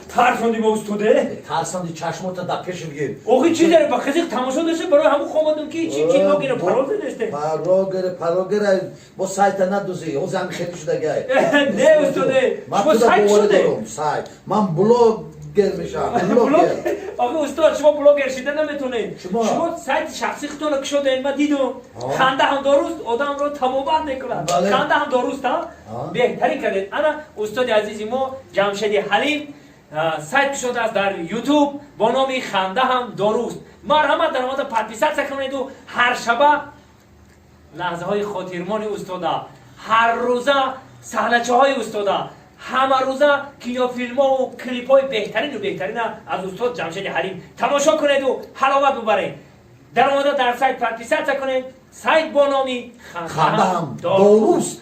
ترساندی با استوده؟ ترساندی چشمات در پیش بگیر. اوه چی داره با خزیق تماشا داشته برای همون خوابادم که چی نگیره پرال داشته پراگره با سایت ندوزی او زمین خیلی شده گه نه استوده شما سایت شده من بلوگر میشم آقا استاد شما بلوگر شده نمیتونه شما سایت شخصی خودتون که شده من دیدم خنده هم درست آدم رو تموبت میکنه خنده هم درست ها بهتری کردید انا استاد عزیزی ما جمشید حلیم سایت شده است در یوتیوب با نام خنده هم درست مرحمت در مورد پادپیسات کنید و هر شبه لحظه های خاطرمان استاده هر روزه صحنه‌چه های استاده همه روزه کینو فیلم ها و کلیپ های بهترین از استاد جمشید حلیم تماشا کنید و حلاوت ببرید در مورد در سایت پادپیسات کنید سایت با نامی خنده هم درست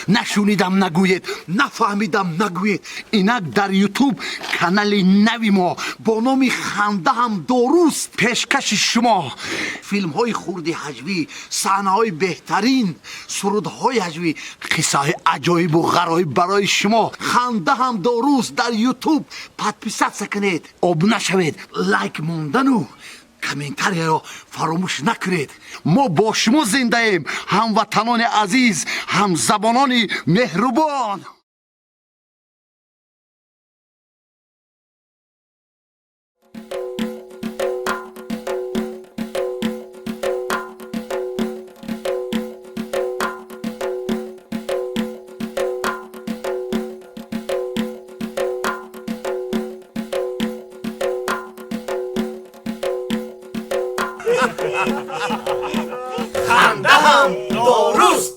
نشونیدم نگوید نفهمیدم نگوید اینک در یوتیوب کانال نوی ما با نام خنده هم درست پیشکش شما فیلم های خورد حجوی صحنه های بهترین سرود های حجوی قصه های عجایب و غرایب برای شما خنده هم درست در یوتیوب پادپیسات کنید آبونه شوید لایک موندن و کامنتاری رو فراموش نکنید ما با شما زنده ایم هموطنان عزیز همزبانان مهربان خنده هم درست